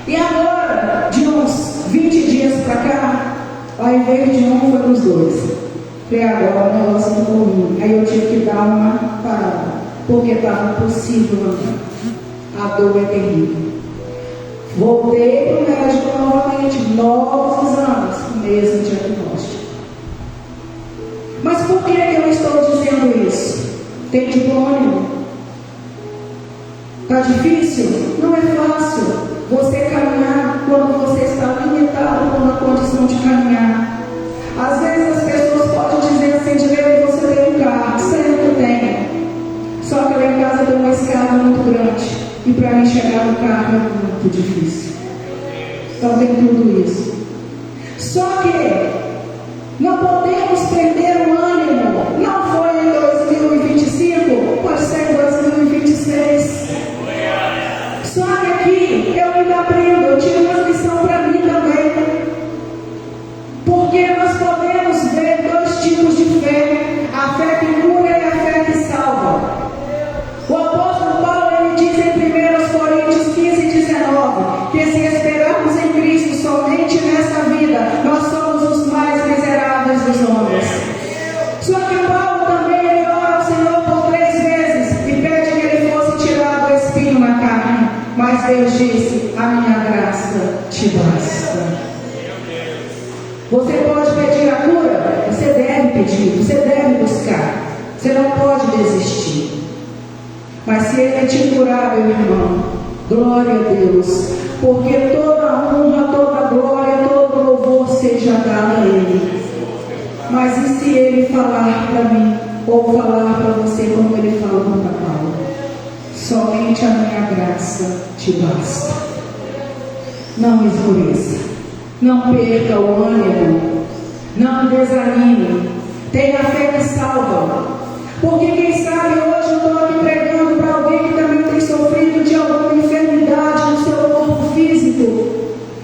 E agora, de uns 20 dias para cá, ao invés de um, foi os 2. Falei: agora o negócio ficou ruim. Aí eu tive que dar uma parada, porque estava impossível andar. A dor é terrível. Voltei para o médico novamente, novos exames, o mesmo diagnóstico. Mas por que eu estou dizendo isso? Tem diplônio? Está difícil? Não é fácil você caminhar quando você está limitado com a condição de caminhar. Às vezes as pessoas podem dizer assim: Dilene, você tem um carro. Sei que eu tenho. Só que lá em casa tem uma escada muito grande. E para mim chegar no carro é muito difícil. Então tem tudo isso. Só que não podemos perder o ânimo. Não foi em 2025, pode ser em 2026. Só que aqui eu ainda aprendo, eu tiro uma lição para mim também. Porque nós podemos ver 2 tipos de fé: a fé que cura e a fé que salva. O apóstolo Paulo, ele diz em 1 Coríntios 15:19, que se esperarmos em Cristo somente nesta vida, nós somos os mais miseráveis dos homens. Só que Paulo também, ele ora ao Senhor por 3 vezes e pede que ele fosse tirado o espinho na carne. Mas Deus disse: a minha graça te basta. Você pode pedir a cura? Você deve pedir, você deve buscar. Você não pode desistir. Mas se Ele te curar, meu irmão, glória a Deus, porque toda honra, toda glória, todo louvor seja dado a Ele. Mas e se Ele falar para mim, ou falar para você como Ele falou para Paulo: somente a minha graça te basta. Não esmoreça, não perca o ânimo, não desanime, tenha fé que salva. Porque quem sabe hoje eu estou aqui pregando para alguém que também tem sofrido de alguma enfermidade no seu corpo físico.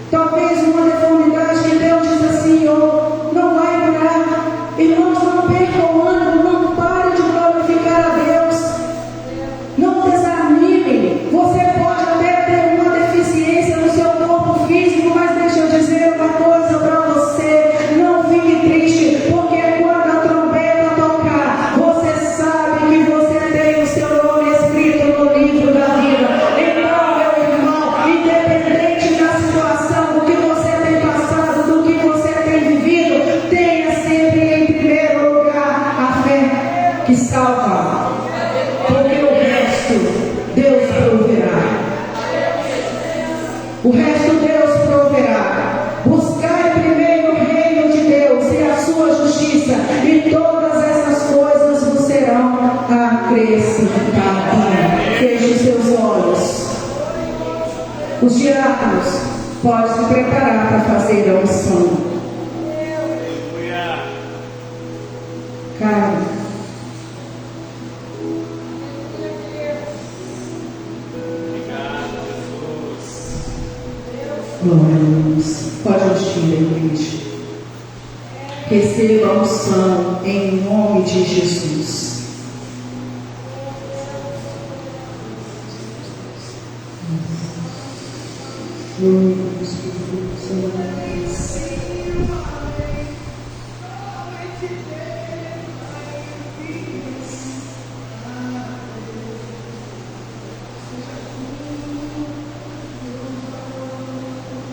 Talvez uma deformidade que Deus diz assim: oh, não vai curar. Irmãos, não percam o ânimo, não pare de glorificar a Deus. Não desanime. Você pode até ter uma deficiência no seu corpo físico, mas deixa eu dizer uma coisa para você: não fique triste, porque quando a trombeta tocar, você sabe que você tem o seu nome escrito no livro da vida. Então, meu irmão, independente da situação, do que você tem passado, do que você tem vivido, tenha sempre em primeiro lugar a fé que salva. Porque o resto Deus proverá. O resto Deus proverá. Buscai primeiro o reino de Deus e a sua justiça, e todas essas coisas vos serão acrescentadas. Feche os seus olhos. Os diáconos podem se preparar para fazer a unção. Cara, glória a Deus. Pode vestir a igreja. Receba a unção em nome de Jesus. Glória ao Espírito Santo.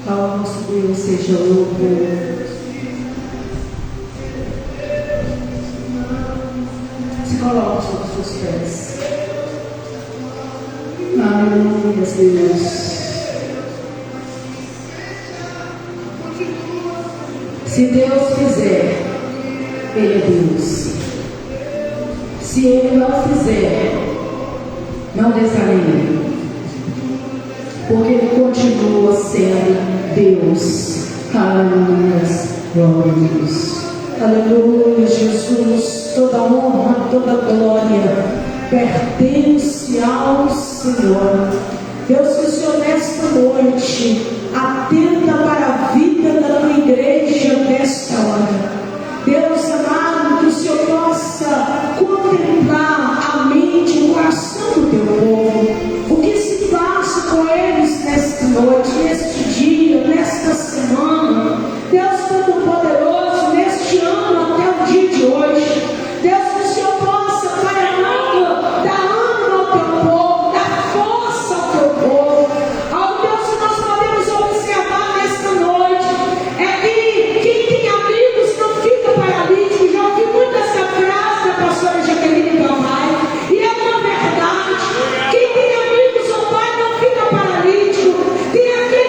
Ao nosso Deus seja louvado. Se coloque sobre os seus pés. Aleluia, Deus. Se Deus fizer, Ele é Deus. Se Ele não fizer, não desanime, porque Ele continua sendo Deus. Aleluia, glória a Deus. Aleluia, Jesus. Toda honra, toda glória pertence ao Senhor. Deus, que o Senhor nesta noite atenda para a vida da tua igreja nesta hora. Deus amado, que o Senhor possa contemplar a mente, o coração do teu povo. O que se passa com eles nesta noite, neste dia, nesta semana. Deus Todo-Poderoso, neste ano até o dia de hoje. Deus, que o Senhor possa, Pai amado, dar ânimo ao teu povo, dar força ao teu povo. Ao Deus, que nós podemos observar nesta noite é que quem tem amigos não fica paralítico. Já ouvi muito essa frase da pastora Jaqueline Galvai, e é uma verdade. Quem tem amigos, ó Pai, não fica paralítico. Tem aquele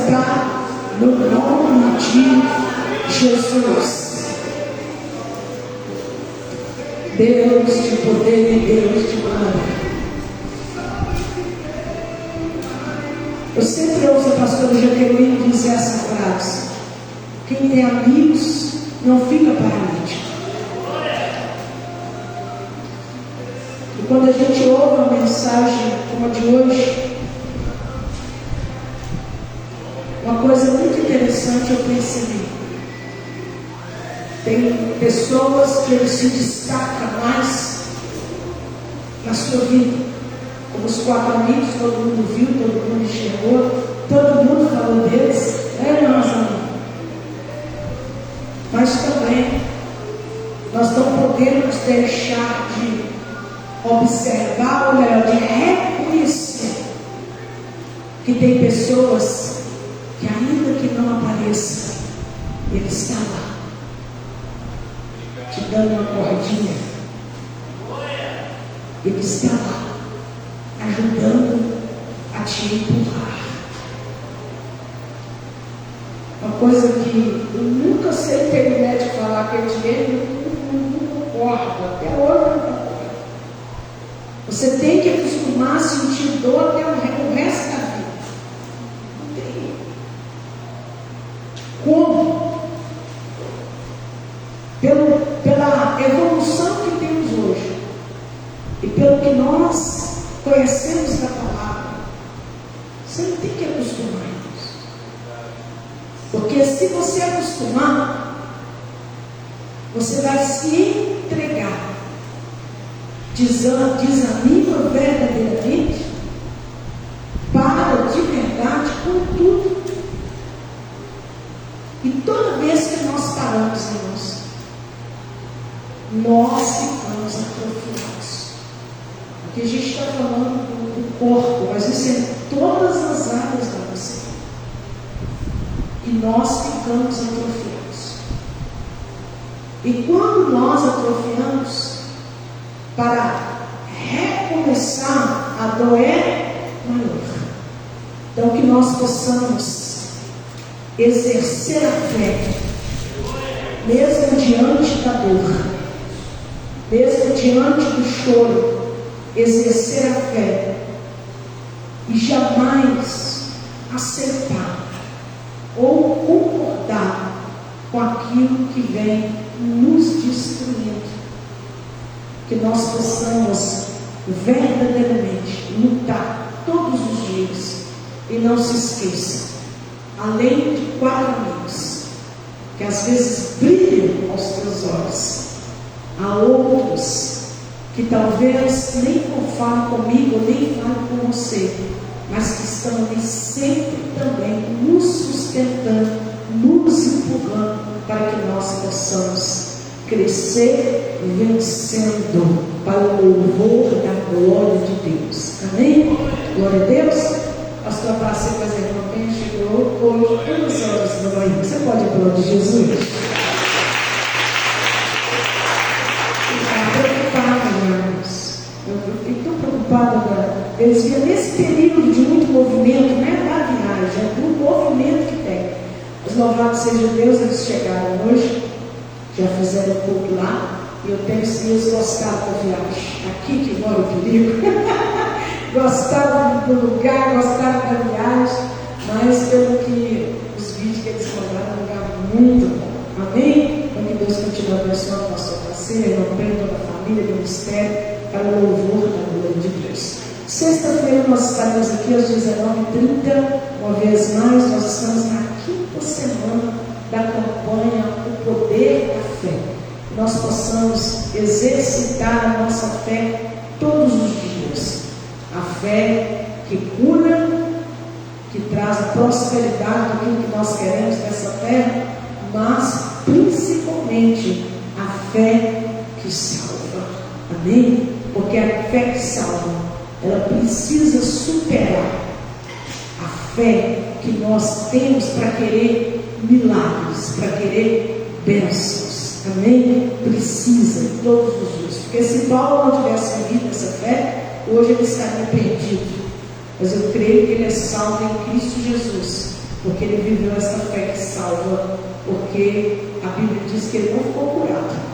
sentar no nome de Jesus. Deus de poder e Deus de glória. Eu sempre ouço a pastora Jaqueline dizer essa frase: quem tem amigos não fica paralítico. E quando a gente ouve uma mensagem como a de hoje, uma coisa muito interessante eu percebi: tem pessoas que eles se destacam mais na sua vida. Como os 4 amigos, todo mundo viu, todo mundo enxergou, todo mundo falou deles, nós amigos. Mas também nós não podemos deixar de observar, ou melhor, de reconhecer que tem pessoas que, ainda que não apareça, ele está lá, te dando uma cordinha. Ele está lá, ajudando a te empurrar. Uma coisa que eu nunca sei ter o médico falar que eu tirei, não concordo, até hoje não concordo. Você tem que acostumar a sentir dor até o resto da vida. Não tem. Como? Pela evolução que temos hoje e pelo que nós conhecemos da palavra, você não tem que acostumar isso. Porque se você acostumar, você vai se entregar, desanima verdadeiramente, para de verdade com tudo. E toda vez que nós paramos, irmãos, nós ficamos atrofiados. Aqui a gente está falando do corpo, mas isso é em todas as áreas da nossa vida. E nós ficamos atrofiados. E quando nós atrofiamos, para recomeçar, a dor é maior. Então que nós possamos exercer a fé, mesmo diante da dor, mesmo diante do choro, exercer a fé e jamais aceitar ou concordar com aquilo que vem nos destruindo. Que nós possamos verdadeiramente lutar todos os dias e não se esqueça, além de 4 amigos que às vezes brilham aos teus olhos, há outros que talvez nem falam comigo, nem falam com você, mas que estão ali sempre também nos sustentando, nos empurrando, para que nós possamos crescer vencendo para o louvor da glória de Deus. Amém? Glória a Deus. Pastor Passa com as irmãs chegou hoje 2 horas da manhã. Você pode aplaudir Jesus? Eu fiquei tão preocupada agora. Eles viam nesse período de muito movimento, não é da viagem, é do movimento que tem. Mas louvado seja Deus, eles chegaram hoje, já fizeram um pouco lá, e eu penso que eles gostaram da viagem. Aqui que mora o perigo. Gostaram do lugar, gostaram da viagem, mas pelo que os vídeos que eles mandaram, é um lugar muito bom. Amém? Então que Deus continue abençoando o pastor parceiro, irmão Pedro, toda a família, do ministério, para o louvor da glória de Deus. Sexta-feira nós estaremos aqui às 19h30, uma vez mais. Nós estamos na 5ª semana da campanha O Poder da Fé. Nós possamos exercitar a nossa fé todos os dias. A fé que cura, que traz a prosperidade daquilo que nós queremos nessa terra, mas principalmente a fé que salva. Amém? Porque a fé que salva, ela precisa superar a fé que nós temos para querer milagres, para querer bênçãos. Amém? Precisa todos os dias. Porque se Paulo não tivesse vivido essa fé, hoje ele estaria perdido. Mas eu creio que ele é salvo em Cristo Jesus. porque ele viveu essa fé que salva, porque a Bíblia diz que ele não ficou curado.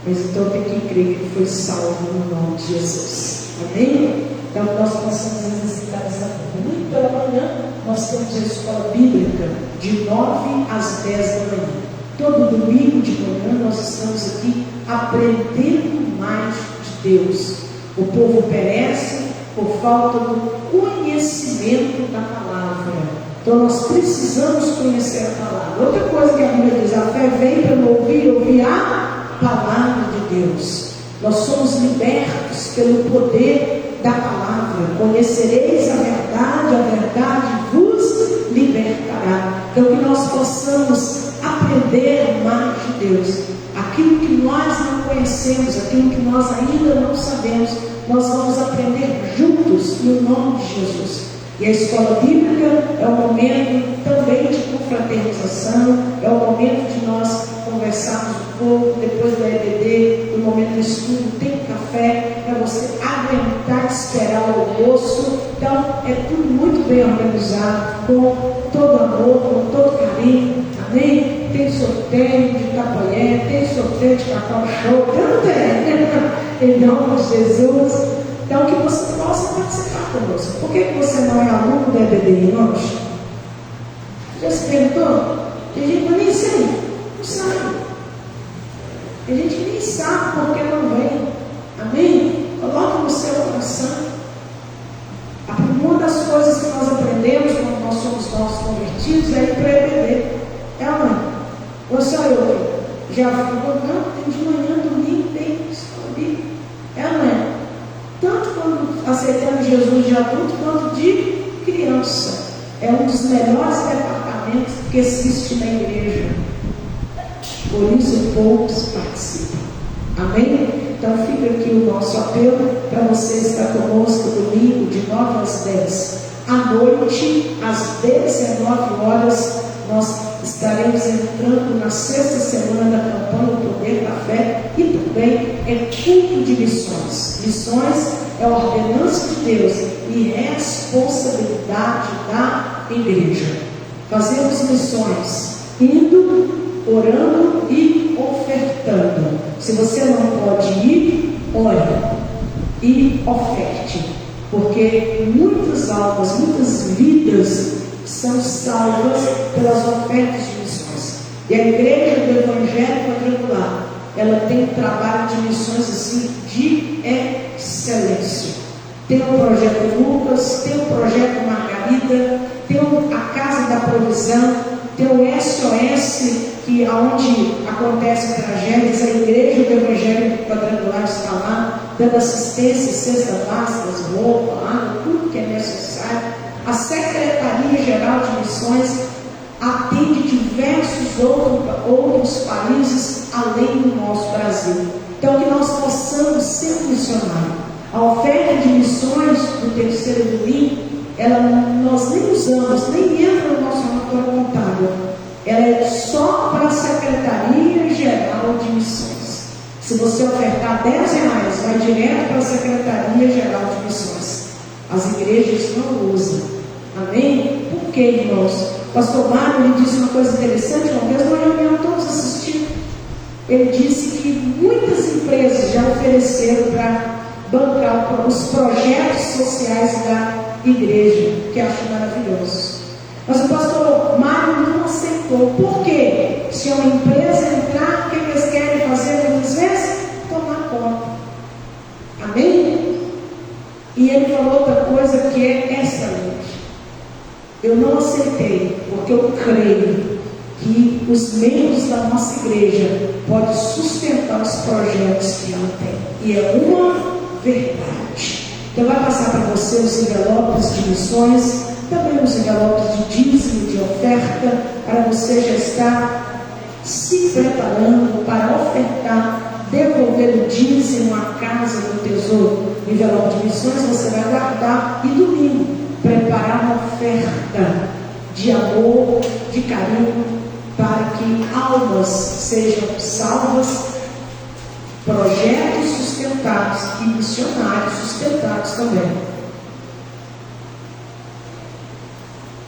Mas então tem que crer que ele foi salvo no nome de Jesus. Amém? Então nós possamos exercitar essa fé. Muito pela manhã nós temos a escola bíblica de 9 às 10 da manhã. Todo domingo de manhã nós estamos aqui aprendendo mais de Deus. O povo perece por falta do conhecimento da palavra. Então nós precisamos conhecer a palavra. Outra coisa que a Bíblia diz: a fé vem pelo ouvir a palavra de Deus. Nós somos libertos pelo poder da palavra. Conhecereis a verdade vos libertará. Então que nós possamos aprender mais de Deus. Aquilo que nós não conhecemos, aquilo que nós ainda não sabemos, nós vamos aprender juntos no nome de Jesus. E a escola bíblica é um momento também de confraternização, é um momento de nós conversarmos um pouco, depois do EBD, no momento do estudo, tem café, para você aguentar, esperar o almoço. Então, é tudo muito bem organizado, com todo amor, com todo carinho, amém? Tem sorteio de Itapoé, tem sorteio de Cacau Show, em nome de Jesus. Então, que você possa participar conosco. Por que você não é aluno da EBD, irmãos? Já se perguntou? Tem gente que nem sei, não sabe. Tem gente que nem sabe porque não vem. Amém? Coloque no seu coração. Uma das coisas que nós aprendemos quando nós somos nossos convertidos é ir para a EBD. É a mãe. Ou só eu? Já falou, não, tem de manhã, domingo, tem escola bíblica. É a mãe. Tanto quando aceitamos Jesus de adulto, quanto de criança. É um dos melhores departamentos que existe na igreja. Por isso poucos participam. Amém? Então fica aqui o nosso apelo para você estar conosco domingo de 9 às 10. À noite, às 19 horas, nós estaremos entrando na sexta semana da campanha O Poder da Fé, e também é culto de missões. Missões é a ordenança de Deus e responsabilidade da igreja. Fazemos missões indo, orando e ofertando. Se você não pode ir, ore e oferte, porque muitas almas, muitas vidas são salvas pelas ofertas de missões. E a igreja do Evangelho Quadrangular, ela tem um trabalho de missões assim de excelência. Tem o projeto Lucas, tem o projeto Margarida, tem a Casa da Provisão, tem o SOS, que aonde acontecem tragédias, a igreja do Evangelho Quadrangular está lá, dando assistência, cesta básicas, roupa, água, tudo que é necessário. A Secretaria-Geral de Missões atende diversos outros países além do nosso Brasil. Então, que nós possamos ser missionários. A oferta de missões do terceiro domingo, nós nem usamos, nem entra no nosso relatório contábil. Ela é só para a Secretaria-Geral de Missões. Se você ofertar R$10, vai direto para a Secretaria-Geral de Missões. As igrejas não usam. Amém? Por que, irmãos? O pastor Mário me disse uma coisa interessante uma vez, numa reunião, todos assistindo. Ele disse que muitas empresas já ofereceram para bancar os projetos sociais da igreja, que acho maravilhoso. Mas o pastor Mário não aceitou. Por quê? Se uma empresa entrar, o que eles querem fazer muitas vezes? Tomar conta. Amém? E ele falou outra coisa que é excelente. Eu não aceitei, porque eu creio que os membros da nossa igreja podem sustentar os projetos que ela tem. E é uma verdade. Então vai passar para você os envelopes de missões, também os envelopes de dízimo, de oferta, para você já estar se preparando para ofertar, devolver o dízimo à casa do tesouro. O envelope de missões você vai guardar, e domingo preparar uma oferta de amor, de carinho, para que almas sejam salvas, projetos sustentados e missionários sustentados também.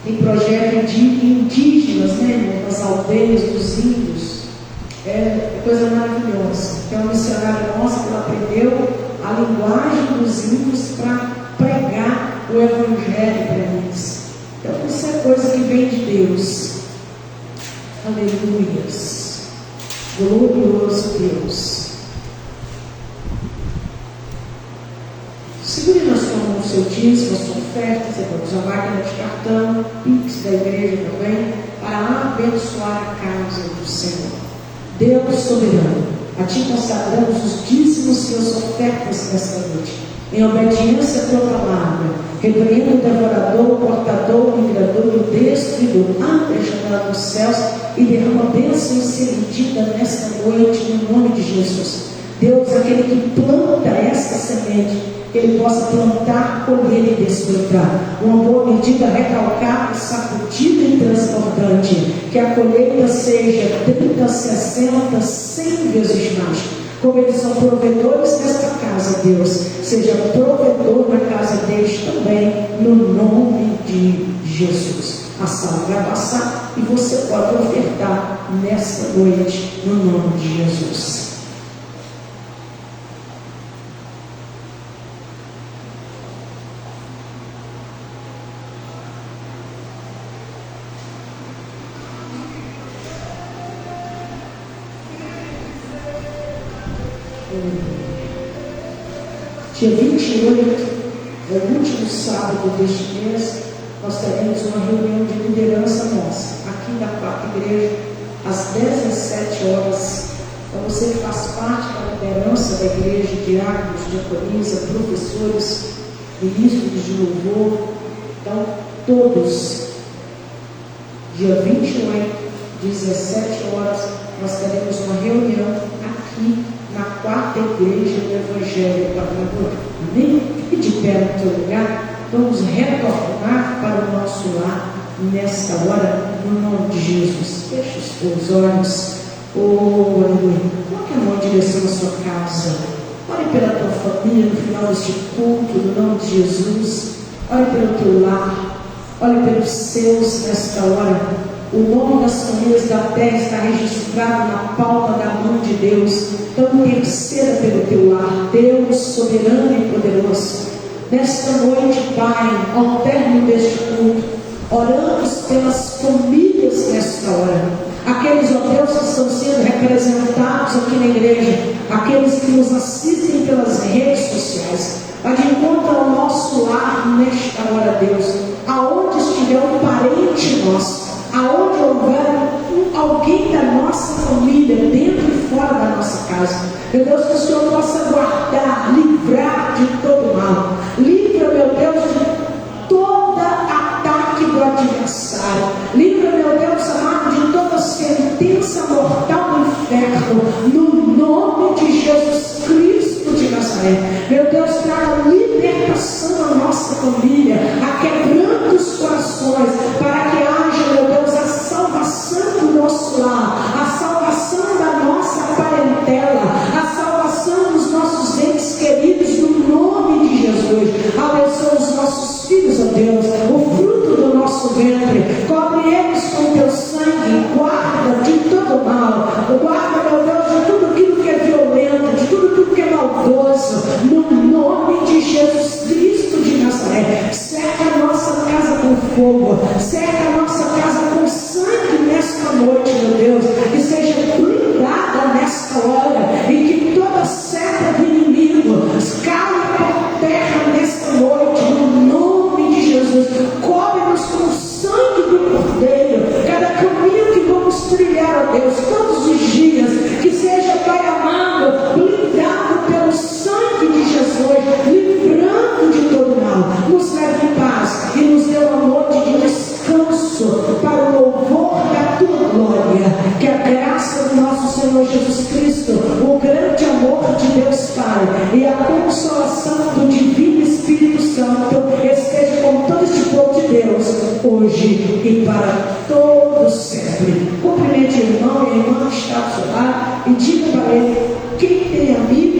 Tem projeto de indígenas, né, nas aldeias dos índios. É coisa maravilhosa. Tem uma missionária nossa que ela aprendeu a linguagem dos índios para pregar o Evangelho para eles. Então isso é coisa que vem de Deus. Aleluias. Glorioso Deus. Segure na sua mão o seu dízimo, a sua oferta, a máquina de cartão, Pix da igreja também, para abençoar a casa do Senhor. Deus soberano, a Ti consagramos os dízimos e as ofertas nesta noite, em obediência à Tua palavra. Repreenda o devorador, o portador, o migrador, o destruidor, abre a janela dos céus e derrama bênção sem medida nesta noite, no nome de Jesus. Deus, aquele que planta esta semente, que Ele possa plantar, colher e desfrutar. Uma boa medida recalcada, sacudida e transbordante. Que a colheita seja 30, 60, 100 vezes mais. Como eles são provedores desta casa, Deus, seja provedor na casa deles também, no nome de Jesus. A sala vai passar e você pode ofertar nesta noite, no nome de Jesus. Dia 28, é o último sábado deste mês, nós teremos uma reunião de liderança nossa, aqui na quarta igreja, às 17 horas. Então você que faz parte da liderança da igreja, diáconos, diaconisa, professores, ministros de louvor, então todos, dia 28, 17 horas, nós teremos uma reunião aqui na quarta igreja do Evangelho Quadrador. Nem fique de pé no teu lugar. Vamos retornar para o nosso lar nesta hora, no nome de Jesus. Feche os teus olhos. Oh, aleluia. Coloque a mão em direção à sua casa. Ore pela tua família no final deste culto, no nome de Jesus. Ore pelo teu lar. Ore pelos seus nesta hora. O nome das famílias da terra está registrado na palma da mão de Deus. Então interceda pelo teu lar, Deus soberano e poderoso. Nesta noite, Pai, ao término deste culto, oramos pelas famílias nesta hora. Aqueles, ó Deus, que estão sendo representados aqui na igreja, aqueles que nos assistem pelas redes sociais, mas encontra o nosso lar nesta hora, Deus, aonde estiver um parente nosso, aonde houver alguém da nossa família, dentro e fora da nossa casa, meu Deus, que o Senhor possa guardar, livrar de todo mal. Livra, meu Deus, de todo ataque do adversário. Livra, meu Deus amado, de toda sentença mortal do inferno, no nome de Jesus Cristo de Nazaré. Meu Deus, traga libertação à nossa família, aquebrando os corações, para que haja, meu Deus, a salvação do nosso lar, a salvação da nossa parentela, a salvação dos nossos entes queridos, no nome de Jesus. Abençoa os nossos filhos, ó Deus, o fruto do nosso ventre, cobre eles com teu sangue, guarda de todo mal, guarda, meu Deus, de tudo aquilo que é violento, de tudo aquilo que é maldoso, no nome de Jesus Cristo de Nazaré. Cerca a nossa casa com fogo, cerca a nossa casa com sangue nesta noite, meu Deus, que seja blindada nesta hora e que toda seta do inimigo caia por terra nesta noite, no nome de Jesus. Cobre-nos com o sangue do Cordeiro, cada caminho que vamos trilhar, ó Deus, todos os dias, que seja, Pai amado, blindado pelo sangue de Jesus, livrando de todo mal. Nos leve em paz e nos dê uma noite de descanso para o louvor da tua glória. Que a graça do nosso Senhor Jesus Cristo, o grande amor de Deus Pai e a consolação do Divino Espírito Santo esteja com todo este povo de Deus, hoje e para todos sempre. Cumprimente o irmão e a irmã que está ao seu lado e diga para ele: quem tem amigo